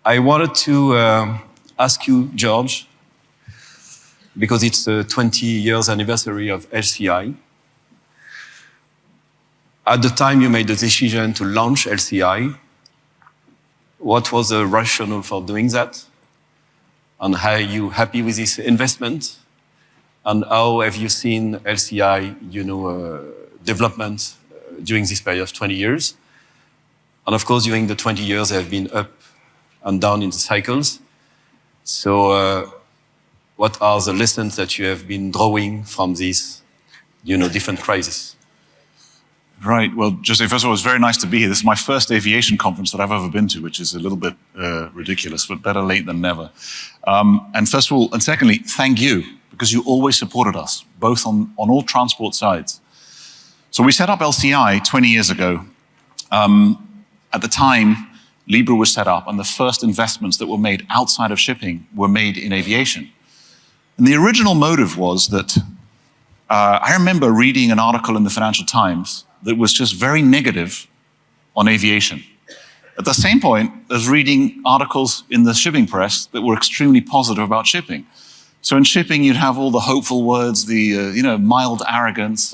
I wanted to ask you, George, because it's the 20 years anniversary of LCI. At the time you made the decision to launch LCI, what was the rationale for doing that? And are you happy with this investment? And how have you seen LCI, development during this period of 20 years? And of course, during the 20 years, they have been up and down in the cycles. So what are the lessons that you have been drawing from these, different crises? Right. Well, José, first of all, it's very nice to be here. This is my first aviation conference that I've ever been to, which is a little bit ridiculous, but better late than never. And first of all, and secondly, thank you, because you always supported us, both on all transport sides. So we set up LCI 20 years ago. At the time, Libra was set up, and the first investments that were made outside of shipping were made in aviation. And the original motive was that I remember reading an article in the Financial Times that was just very negative on aviation. At the same point as reading articles in the shipping press that were extremely positive about shipping. So in shipping, you'd have all the hopeful words, the mild arrogance.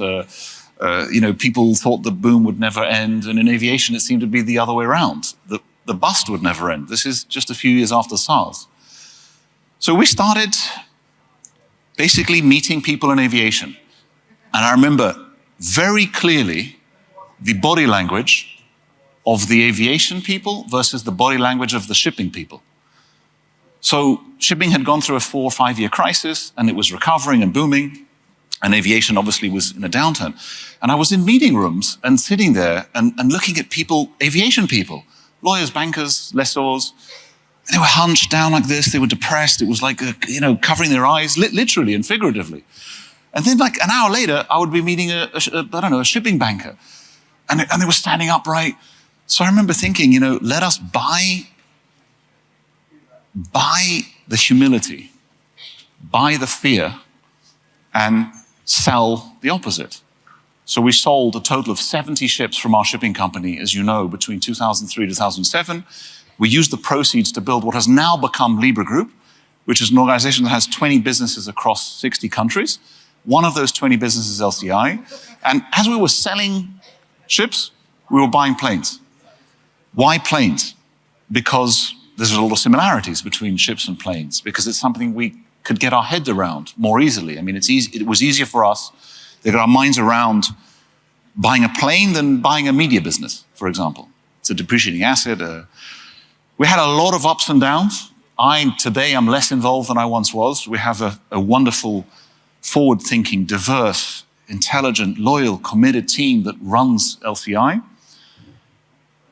People thought the boom would never end, and in aviation, it seemed to be the other way around. The bust would never end. This is just a few years after SARS. So we started basically meeting people in aviation. And I remember very clearly the body language of the aviation people versus the body language of the shipping people. So shipping had gone through a 4 or 5 year crisis, and it was recovering and booming, and aviation obviously was in a downturn. And I was in meeting rooms and sitting there and looking at people, aviation people, lawyers, bankers, lessors, and they were hunched down like this, they were depressed, it was like, covering their eyes, literally and figuratively. And then like an hour later, I would be meeting a shipping banker, and they were standing upright. So I remember thinking, let us buy the humility, buy the fear, and sell the opposite. So we sold a total of 70 ships from our shipping company, as you know, between 2003 and 2007. We used the proceeds to build what has now become Libra Group, which is an organization that has 20 businesses across 60 countries. One of those 20 businesses is LCI. And as we were selling ships, we were buying planes. Why planes? Because there's a lot of similarities between ships and planes, because it's something we could get our head around more easily. I mean, it was easier for us to get our minds around buying a plane than buying a media business, for example. It's a depreciating asset. We had a lot of ups and downs. Today, I'm less involved than I once was. We have a wonderful, forward-thinking, diverse, intelligent, loyal, committed team that runs LCI.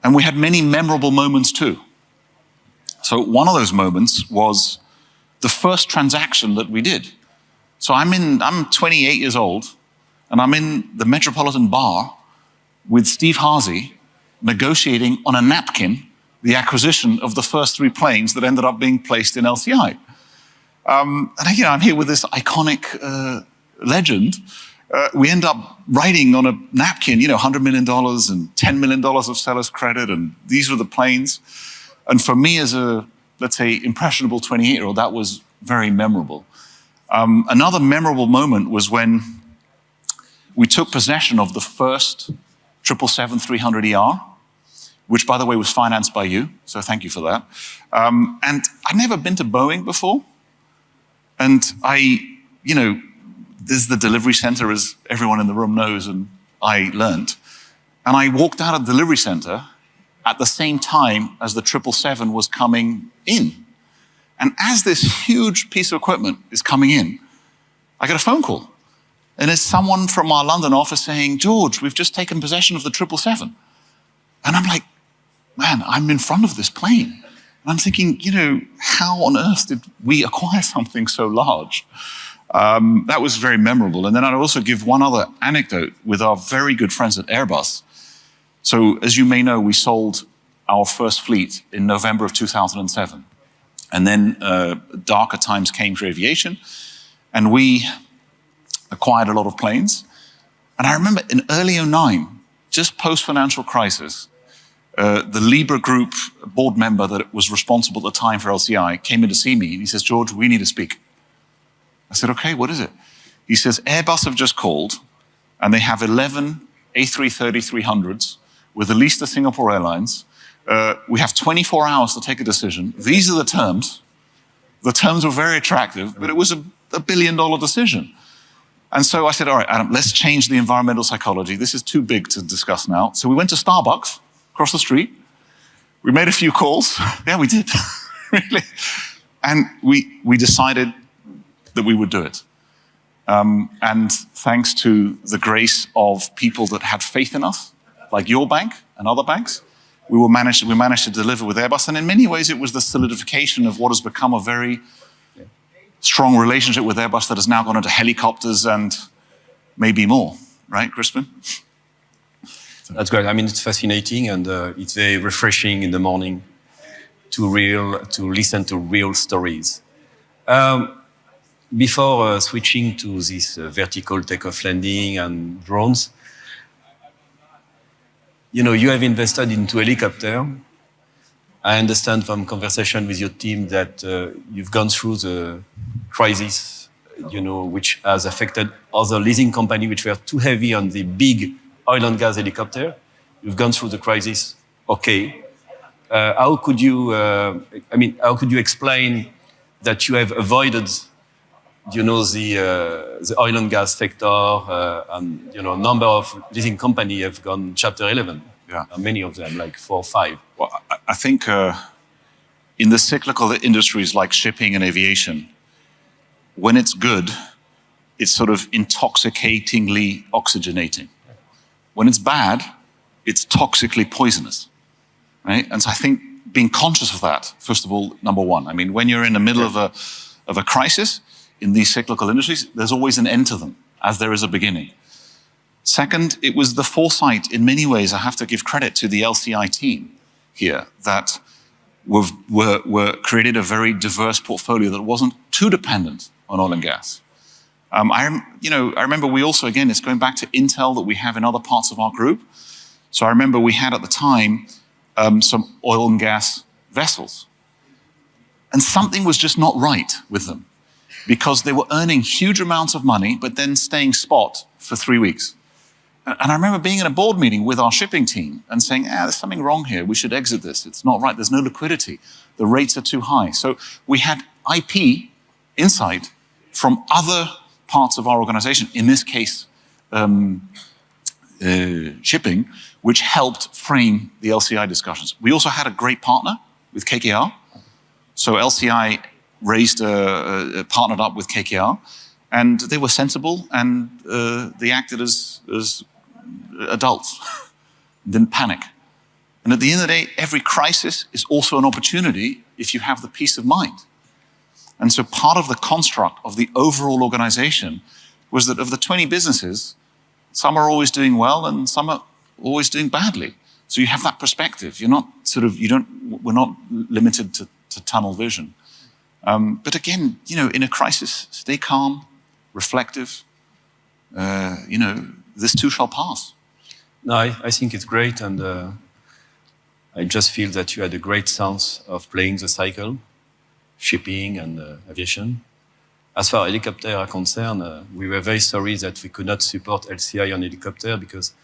And we had many memorable moments too. So one of those moments was the first transaction that we did. So I'm 28 years old, and I'm in the Metropolitan Bar with Steve Harsey negotiating on a napkin the acquisition of the first 3 planes that ended up being placed in LCI. And I'm here with this iconic legend. We end up writing on a napkin, $100 million and $10 million of seller's credit, and these were the planes. And for me as a, let's say, impressionable 28-year-old, that was very memorable. Another memorable moment was when we took possession of the first 777-300ER, which, by the way, was financed by you, so thank you for that. And I'd never been to Boeing before. And there's the delivery center, as everyone in the room knows, and I learned. And I walked out of the delivery center at the same time as the 777 was coming in. And as this huge piece of equipment is coming in, I get a phone call. And it's someone from our London office saying, George, we've just taken possession of the 777. And I'm like, man, I'm in front of this plane. And I'm thinking, how on earth did we acquire something so large? That was very memorable. And then I'd also give one other anecdote with our very good friends at Airbus. So as you may know, we sold our first fleet in November of 2007. And then darker times came for aviation, and we acquired a lot of planes. And I remember in early 2009, just post-financial crisis, the Libra Group board member that was responsible at the time for LCI came in to see me and he says, George, we need to speak. I said, okay, what is it? He says, Airbus have just called and they have 11 A330-300s with the lease to Singapore Airlines. We have 24 hours to take a decision. These are the terms. The terms were very attractive, but it was a $1 billion decision. And so I said, all right, Adam, let's change the environmental psychology. This is too big to discuss now. So we went to Starbucks across the street. We made a few calls. Yeah, we did. Really. And we decided that we would do it. And thanks to the grace of people that had faith in us, like your bank and other banks, we managed to deliver with Airbus. And in many ways, it was the solidification of what has become a very strong relationship with Airbus that has now gone into helicopters and maybe more. Right, Crispin? That's great. I mean, it's fascinating and it's very refreshing in the morning to listen to real stories. Before switching to this vertical takeoff landing and drones, you have invested into helicopter. I understand from conversation with your team that you've gone through the crisis, which has affected other leasing companies which were too heavy on the big oil and gas helicopter. You've gone through the crisis, okay. How could you explain that you have avoided, the oil and gas sector, and a number of leasing companies have gone Chapter 11. Yeah, and many of them, like 4 or 5. Well, I think in the cyclical industries like shipping and aviation, when it's good, it's sort of intoxicatingly oxygenating. When it's bad, it's toxically poisonous, right? And so I think being conscious of that, first of all, number one. I mean, when you're in the middle of a crisis in these cyclical industries, there's always an end to them, as there is a beginning. Second, it was the foresight, in many ways, I have to give credit to the LCI team here, that were created a very diverse portfolio that wasn't too dependent on oil and gas. I remember we also, again, it's going back to intel that we have in other parts of our group. So I remember we had at the time some oil and gas vessels. And something was just not right with them because they were earning huge amounts of money, but then staying spot for 3 weeks. And I remember being in a board meeting with our shipping team and saying, there's something wrong here. We should exit this. It's not right. There's no liquidity. The rates are too high. So we had IP insight from other parts of our organization, in this case, shipping, which helped frame the LCI discussions. We also had a great partner with KKR. So LCI partnered up with KKR, and they were sensible, and they acted as adults, didn't panic. And at the end of the day, every crisis is also an opportunity if you have the peace of mind. And so part of the construct of the overall organization was that of the 20 businesses, some are always doing well and some are always doing badly. So you have that perspective. We're not limited to tunnel vision. But again, in a crisis, stay calm, reflective. This too shall pass. No, I think it's great, and I just feel that you had a great sense of playing the cycle, shipping and aviation. As far as helicopter are concerned, we were very sorry that we could not support LCI on helicopter because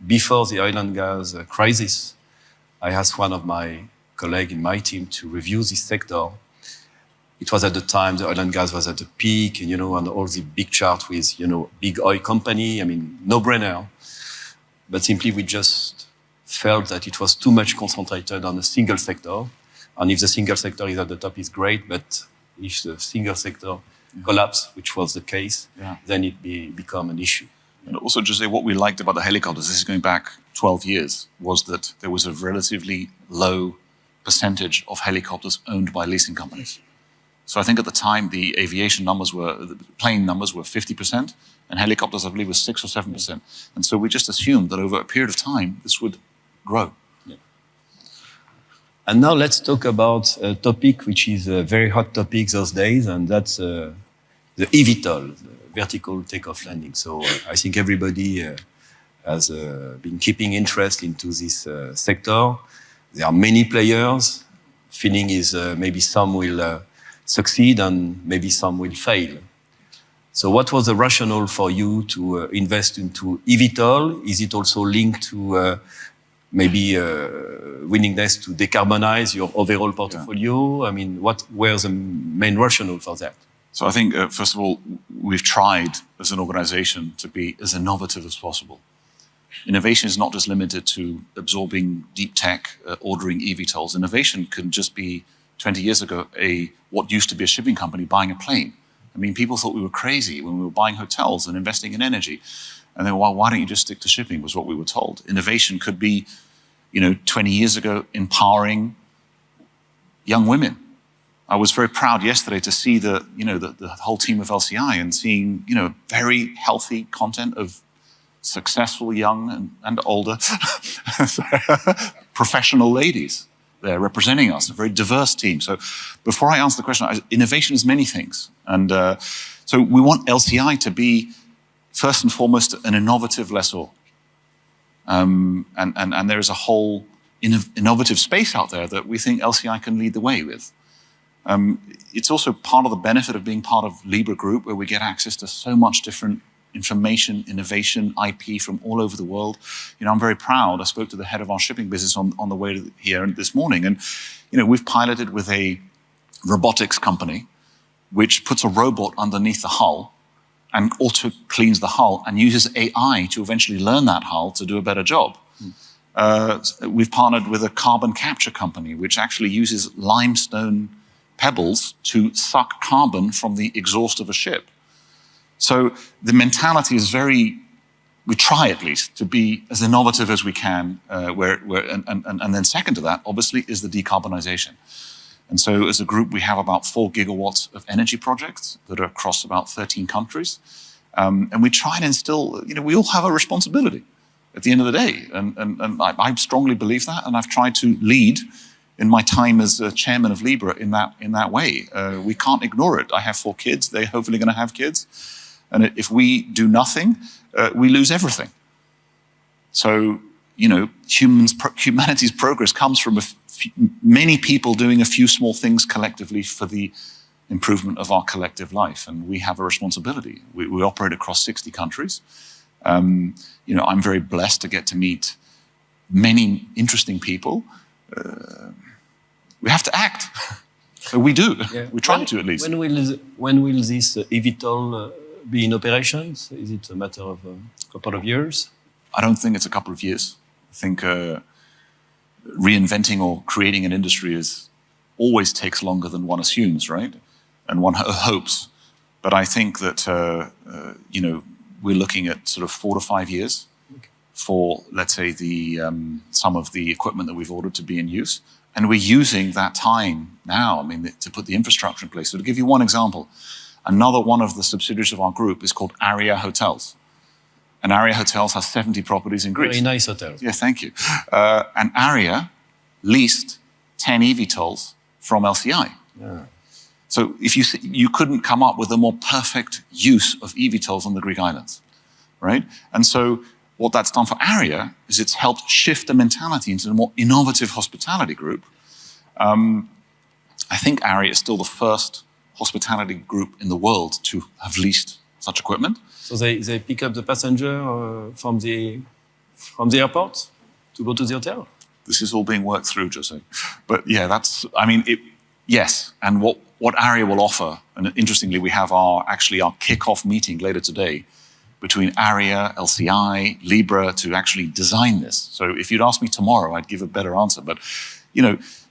before the oil and gas crisis, I asked one of my colleagues in my team to review this sector. It was at the time the oil and gas was at the peak, and all the big charts with, big oil company. I mean, no-brainer. But simply we just felt that it was too much concentrated on a single sector. And if the single sector is at the top, it's great. But if the single sector collapses, which was the case, then it become an issue. And also, José, what we liked about the helicopters, this is going back 12 years, was that there was a relatively low percentage of helicopters owned by leasing companies. So I think at the time, the plane numbers were 50%, and helicopters, I believe, was 6 or 7%. And so we just assumed that over a period of time, this would grow. Yeah. And now let's talk about a topic which is a very hot topic those days, and that's the eVTOL, the vertical takeoff landing. So I think everybody has been keeping interest into this sector. There are many players. Feeling is maybe some will succeed and maybe some will fail. So what was the rationale for you to invest into eVTOL? Is it also linked to maybe willingness to decarbonize your overall portfolio? I mean, what were the main rationale for that? So I think, first of all, we've tried as an organization to be as innovative as possible. Innovation is not just limited to absorbing deep tech, ordering eVTOLs. Innovation can just be, 20 years ago, what used to be a shipping company buying a plane. I mean, people thought we were crazy when we were buying hotels and investing in energy. And then, well, why don't you just stick to shipping, was what we were told. Innovation could be, 20 years ago, empowering young women. I was very proud yesterday to see the whole team of LCI and seeing, very healthy content of successful young and older professional ladies there representing us, a very diverse team. So before I answer the question, innovation is many things. And so we want LCI to be, first and foremost, an innovative lessor. And there is a whole innovative space out there that we think LCI can lead the way with. It's also part of the benefit of being part of Libra Group, where we get access to so much different information, innovation, IP from all over the world. I'm very proud. I spoke to the head of our shipping business on the way here this morning. And, we've piloted with a robotics company, which puts a robot underneath the hull and auto cleans the hull and uses AI to eventually learn that hull to do a better job. We've partnered with a carbon capture company, which actually uses limestone pebbles to suck carbon from the exhaust of a ship. So the mentality is we try at least to be as innovative as we can, and then second to that, obviously, is the decarbonization. And so as a group, we have about 4 gigawatts of energy projects that are across about 13 countries. And we try and instill, we all have a responsibility at the end of the day. And I strongly believe that, and I've tried to lead in my time as chairman of Libra in that way. We can't ignore it. I have 4 kids. They're hopefully going to have kids. And if we do nothing, we lose everything. So, humanity's progress comes from many people doing a few small things collectively for the improvement of our collective life. And we have a responsibility. We operate across 60 countries. I'm very blessed to get to meet many interesting people. We have to act. So we do. Yeah. We try to, at least. When will this eVTOL be in operations? Is it a matter of a couple of years? I don't think it's a couple of years. I think reinventing or creating an industry always takes longer than one assumes, right? And one hopes. But I think that, we're looking at sort of 4 to 5 years for, let's say, some of the equipment that we've ordered to be in use. And we're using that time now, to put the infrastructure in place. So to give you one example, another one of the subsidiaries of our group is called Aria Hotels. And Aria Hotels has 70 properties in Greece. Very nice hotel. Yeah, thank you. And Aria leased 10 eVTOLs from LCI. Yeah. So if you couldn't come up with a more perfect use of eVTOLs on the Greek islands, right? And so what that's done for Aria is it's helped shift the mentality into a more innovative hospitality group. I think Aria is still the first hospitality group in the world to have leased such equipment. So they pick up the passenger from the airport to go to the hotel? This is all being worked through, José. But yeah, yes. And what Aria will offer, and interestingly, we have our kickoff meeting later today between Aria, LCI, Libra to actually design this. So if you'd ask me tomorrow, I'd give a better answer. But,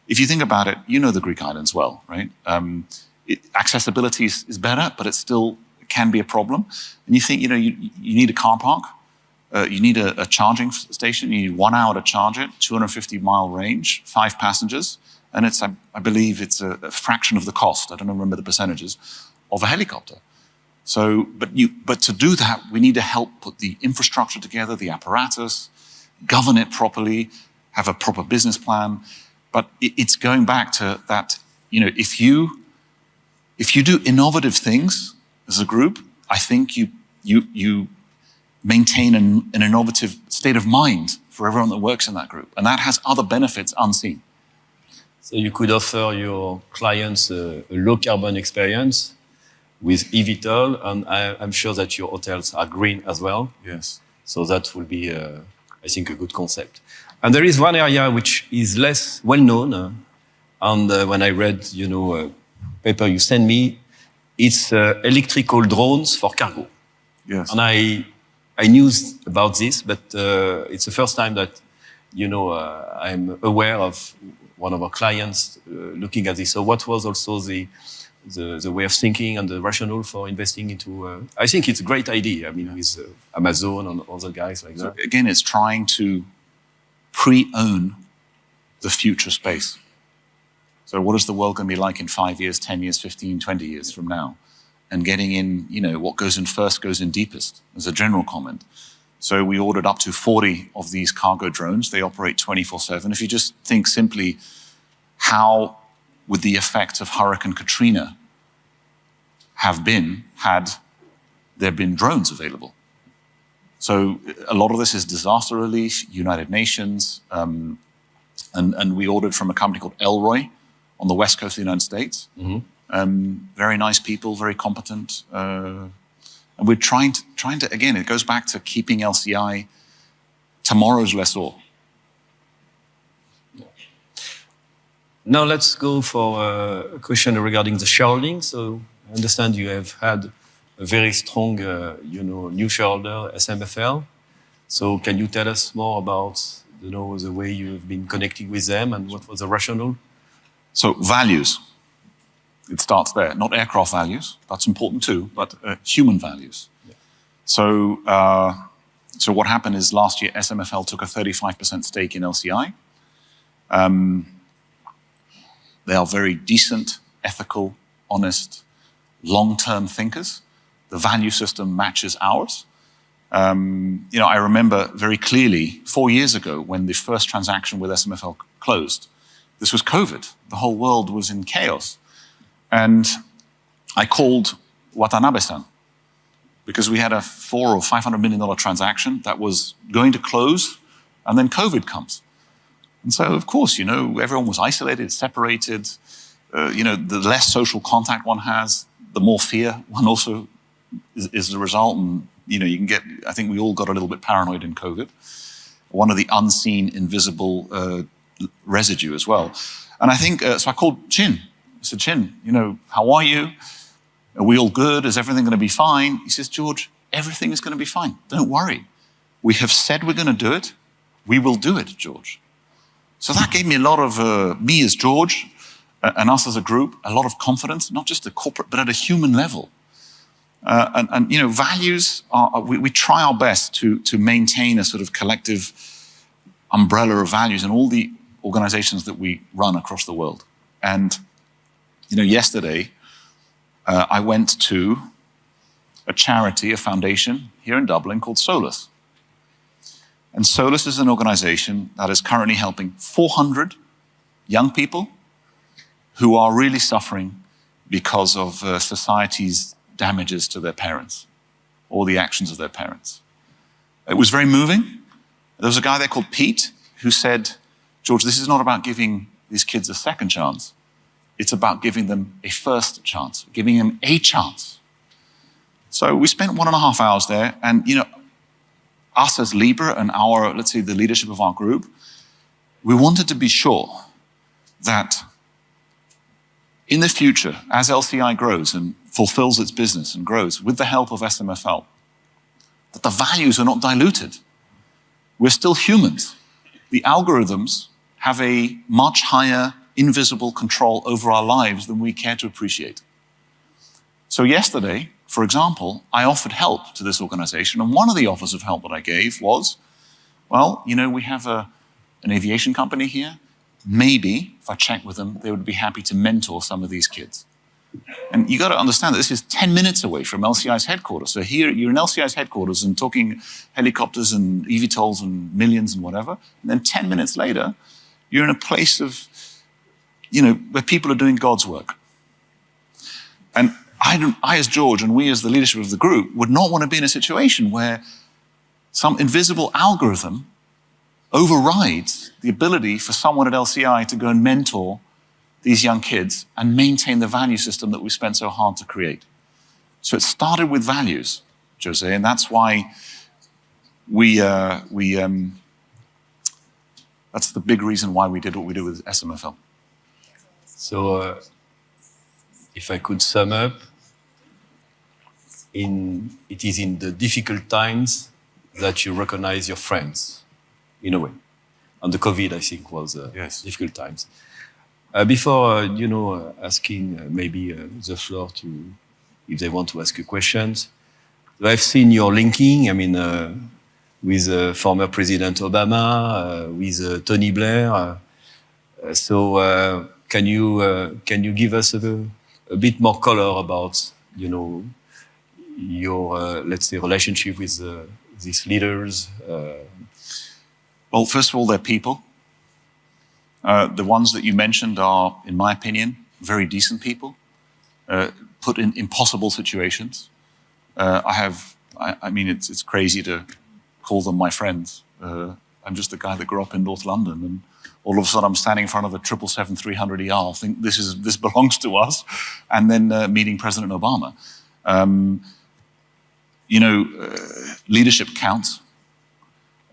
if you think about it, the Greek islands well, right? Accessibility is better, but it still can be a problem. And you think, you need a car park, you need a charging station, you need 1 hour to charge it, 250-mile range, 5 passengers, and I believe it's a fraction of the cost, I don't remember the percentages, of a helicopter. So, but to do that, we need to help put the infrastructure together, the apparatus, govern it properly, have a proper business plan. But it's going back to that, if you do innovative things as a group, I think maintain an innovative state of mind for everyone that works in that group. And that has other benefits unseen. So you could offer your clients a low carbon experience with eVTOL, and I'm sure that your hotels are green as well. Yes. So that will be, I think, a good concept. And there is one area which is less well known. And when I read, a paper you sent me, it's electrical drones for cargo. Yes. And I knew about this, but it's the first time that, I'm aware of one of our clients looking at this. So what was also the way of thinking and the rationale for investing into, I think it's a great idea. I mean, with Amazon and other guys like that. So again, it's trying to pre-own the future space. So what is the world going to be like in 5 years, 10 years, 15, 20 years from now? And getting in, what goes in first goes in deepest, as a general comment. So we ordered up to 40 of these cargo drones. They operate 24/7. If you just think simply, how would the effects of Hurricane Katrina have been had there been drones available? So a lot of this is disaster relief, United Nations, and we ordered from a company called Elroy on the west coast of the United States. Mm-hmm. Very nice people, very competent. And we're trying to, again, it goes back to keeping LCI tomorrow's lessor. Now let's go for a question regarding the shareholding. So I understand you have had a very strong, new shareholder, SMFL. So can you tell us more about, the way you've been connecting with them and what was the rationale? So values. It starts there, not aircraft values. That's important too, but human values. Yeah. So what happened is last year, SMFL took a 35% stake in LCI. They are very decent, ethical, honest, long-term thinkers. The value system matches ours. I remember very clearly 4 years ago when the first transaction with SMFL closed. This was COVID. The whole world was in chaos. And I called Watanabe-san because we had a $400 or $500 million transaction that was going to close, and then COVID comes. And so, of course, everyone was isolated, separated. The less social contact one has, the more fear one also is the result. And, you can get, I think we all got a little bit paranoid in COVID. One of the unseen, invisible residue as well. And I think, so I called Chin. I said, Chin, how are you? Are we all good? Is everything going to be fine? He says, George, everything is going to be fine. Don't worry. We have said we're going to do it. We will do it, George. So that gave me a lot of, me as George and us as a group, a lot of confidence, not just at corporate, but at a human level. Values are, we try our best to maintain a sort of collective umbrella of values in all the organizations that we run across the world. And yesterday, I went to a charity, a foundation here in Dublin called Solus. And Solus is an organization that is currently helping 400 young people who are really suffering because of society's damages to their parents or the actions of their parents. It was very moving. There was a guy there called Pete who said, George, this is not about giving these kids a second chance. It's about giving them a first chance, giving them a chance. So we spent 1.5 hours there, and us as Libra and our, let's say, the leadership of our group, we wanted to be sure that in the future, as LCI grows and fulfills its business and grows with the help of SMFL, that the values are not diluted. We're still humans. The algorithms have a much higher invisible control over our lives than we care to appreciate. So yesterday, for example, I offered help to this organization, and one of the offers of help that I gave was, well, we have an aviation company here. Maybe, if I check with them, they would be happy to mentor some of these kids. And you got to understand that this is 10 minutes away from LCI's headquarters. So here, you're in LCI's headquarters and talking helicopters and eVTOLs and millions and whatever. And then 10 minutes later, you're in a place of, where people are doing God's work. And I as George and we as the leadership of the group would not want to be in a situation where some invisible algorithm overrides the ability for someone at LCI to go and mentor these young kids and maintain the value system that we spent so hard to create. So it started with values, José, and that's why that's the big reason why we did what we do with SMFL. So, if I could sum up, it is in the difficult times that you recognize your friends, in a way. And the COVID, I think, was difficult times. Before, asking maybe the floor to, if they want to ask you questions, I've seen your linking, with former President Obama, with Tony Blair. Can you give us a bit more color about, your, let's say, relationship with these leaders? Well, first of all, they're people. The ones that you mentioned are, in my opinion, very decent people, put in impossible situations. It's crazy to call them my friends. I'm just a guy that grew up in North London, and all of a sudden I'm standing in front of a 777-300ER, think this belongs to us, and then meeting President Obama. Leadership counts.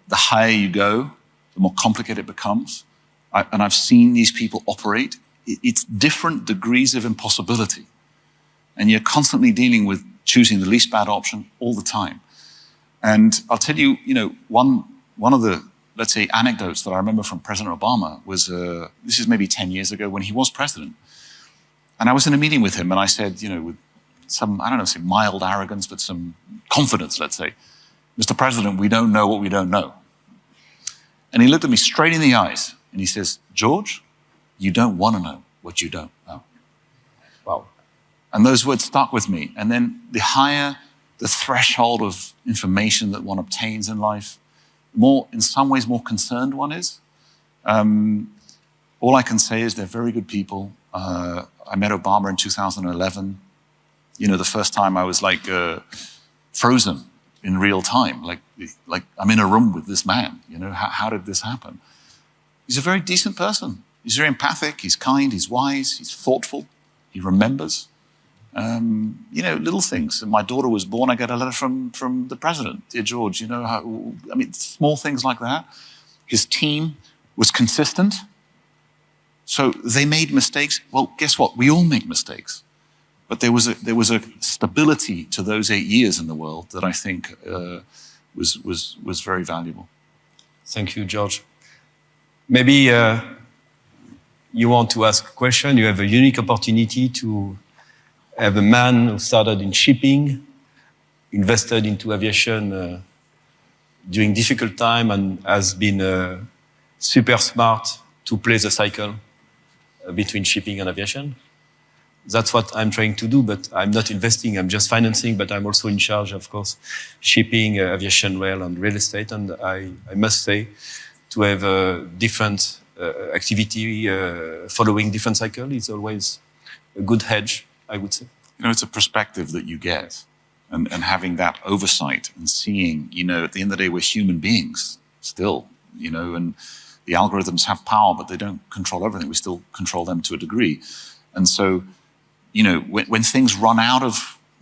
The higher you go, the more complicated it becomes. And I've seen these people operate. It's different degrees of impossibility. And you're constantly dealing with choosing the least bad option all the time. And I'll tell you, one of the, let's say, anecdotes that I remember from President Obama was, this is maybe 10 years ago when he was president. And I was in a meeting with him and I said, with some, say mild arrogance, but some confidence, let's say, Mr. President, we don't know what we don't know. And he looked at me straight in the eyes and he says, George, you don't want to know what you don't know. Wow. And those words stuck with me. And then the higher the threshold of information that one obtains in life, in some ways, more concerned one is. All I can say is they're very good people. I met Obama in 2011. The first time I was frozen in real time, like I'm in a room with this man. How did this happen? He's a very decent person. He's very empathic. He's kind. He's wise. He's thoughtful. He remembers. Little things. My daughter was born. I got a letter from the president. Dear George, small things like that. His team was consistent. So they made mistakes. Well, guess what? We all make mistakes. But there was a stability to those 8 years in the world that I think was very valuable. Thank you, George. Maybe you want to ask a question. You have a unique opportunity to have a man who started in shipping, invested into aviation during difficult time, and has been super smart to play the cycle between shipping and aviation. That's what I'm trying to do, but I'm not investing, I'm just financing, but I'm also in charge, of course, shipping, aviation, rail, and real estate. And I must say, to have a different activity following different cycles is always a good hedge, I would say. It's a perspective that you get, and having that oversight and seeing, at the end of the day, we're human beings still, and the algorithms have power, but they don't control everything. We still control them to a degree. And so, when things run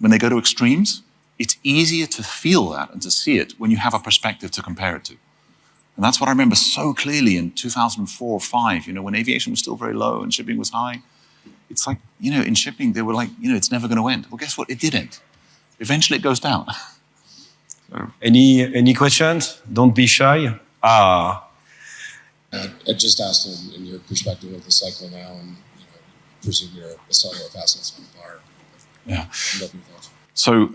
when they go to extremes, it's easier to feel that and to see it when you have a perspective to compare it to. And that's what I remember so clearly in 2004 or 5, when aviation was still very low and shipping was high. It's like, in shipping, they were like, it's never going to end. Well, guess what? It did end. Eventually it goes down. So. Any questions? Don't be shy. I just asked in your perspective of the cycle now, and presume you're a seller of assets on par. Yeah. So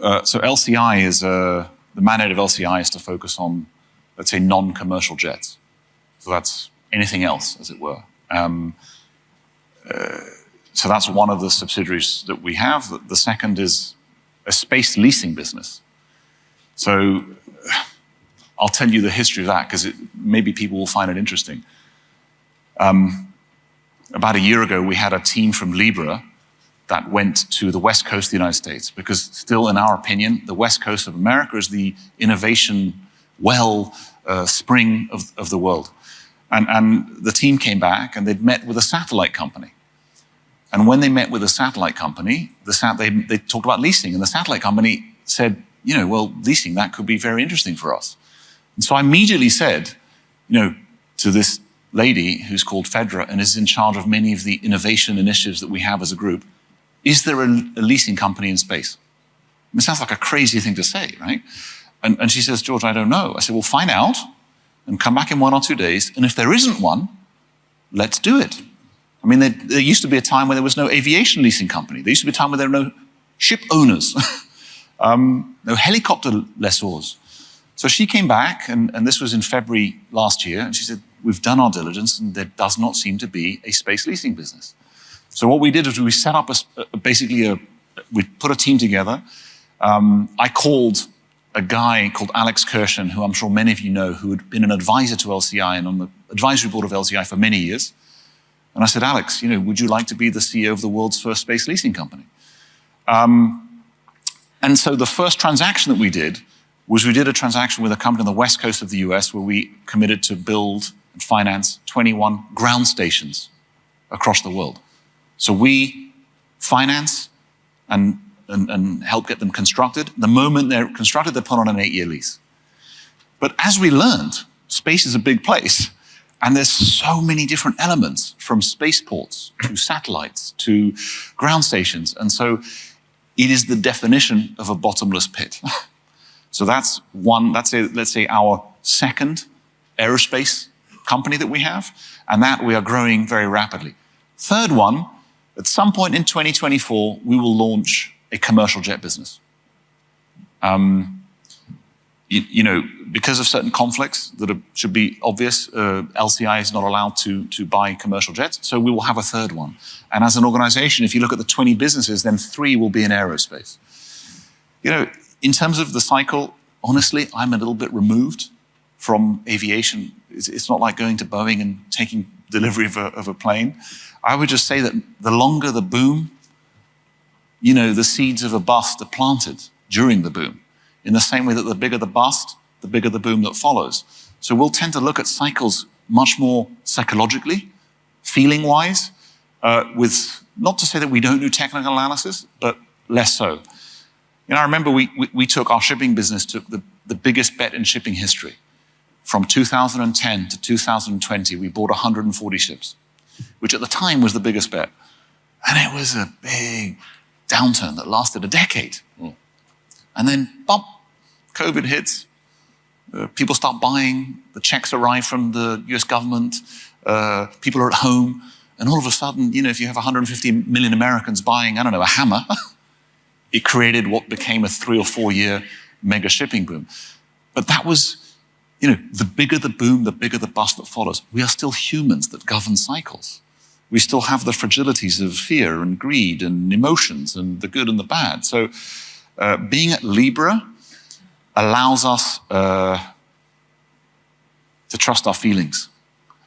LCI is the mandate of LCI is to focus on, let's say, non-commercial jets. So that's anything else, as it were. So that's one of the subsidiaries that we have. The second is a space leasing business. So I'll tell you the history of that because maybe people will find it interesting. About a year ago, we had a team from Libra that went to the West Coast of the United States because still, in our opinion, the West Coast of America is the innovation spring of the world. And the team came back and they'd met with a satellite company. And when they met with a satellite company, they talked about leasing, and the satellite company said, well, leasing, that could be very interesting for us. And so I immediately said, to this lady who's called Fedra and is in charge of many of the innovation initiatives that we have as a group, is there a leasing company in space? It sounds like a crazy thing to say, right? And she says, George, I don't know. I said, well, find out and come back in 1 or 2 days. And if there isn't one, let's do it. I mean, there used to be a time when there was no aviation leasing company. There used to be a time when there were no ship owners, no helicopter lessors. So she came back, and this was in February last year, and she said, we've done our diligence, and there does not seem to be a space leasing business. So what we did was we set up we put a team together. I called a guy called Alex Kirshen, who I'm sure many of you know, who had been an advisor to LCI and on the advisory board of LCI for many years. And I said, Alex, would you like to be the CEO of the world's first space leasing company? And so the first transaction that we did was we did a transaction with a company on the west coast of the US where we committed to build and finance 21 ground stations across the world. So we finance and help get them constructed. The moment they're constructed, they're put on an 8-year lease. But as we learned, space is a big place, and there's so many different elements, from spaceports to satellites to ground stations. And so it is the definition of a bottomless pit. So that's let's say our second aerospace company that we have, and that we are growing very rapidly. Third one, at some point in 2024, we will launch a commercial jet business. Because of certain conflicts that should be obvious, LCI is not allowed to buy commercial jets, so we will have a third one. And as an organization, if you look at the 20 businesses, then 3 will be in aerospace. In terms of the cycle, honestly, I'm a little bit removed from aviation. It's not like going to Boeing and taking delivery of a plane. I would just say that the longer the boom, the seeds of a bust are planted during the boom. In the same way that the bigger the bust, the bigger the boom that follows. So we'll tend to look at cycles much more psychologically, feeling-wise, with, not to say that we don't do technical analysis, but less so. I remember we took our shipping business to the biggest bet in shipping history. From 2010 to 2020, we bought 140 ships, which at the time was the biggest bet. And it was a big downturn that lasted a decade. And then, bump, COVID hits, people start buying, the checks arrive from the US government, people are at home, and all of a sudden, if you have 150 million Americans buying, a hammer, it created what became a 3 or 4 year mega shipping boom. But that was, the bigger the boom, the bigger the bust that follows. We are still humans that govern cycles. We still have the fragilities of fear and greed and emotions and the good and the bad. So being at Libra allows us to trust our feelings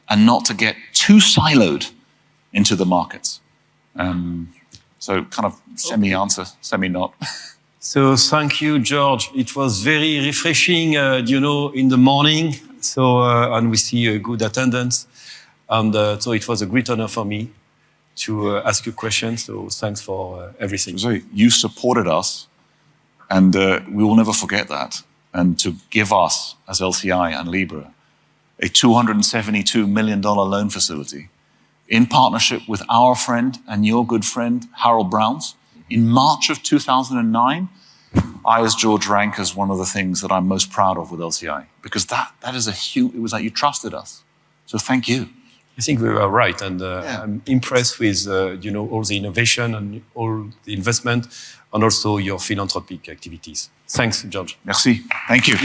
and not to get too siloed into the markets. So kind of semi-answer, semi-not. So thank you, George. It was very refreshing, in the morning. So, and we see a good attendance. And so it was a great honor for me to ask you questions. So thanks for everything. So you supported us, and we will never forget that. And to give us, as LCI and Libra, a $272 million loan facility in partnership with our friend and your good friend, Harold Browns, in March of 2009, I, as George, rank as one of the things that I'm most proud of with LCI, because that is it was like you trusted us. So thank you. I think we were right, and I'm impressed with all the innovation and all the investment, and also your philanthropic activities. Thanks, George. Merci. Thank you.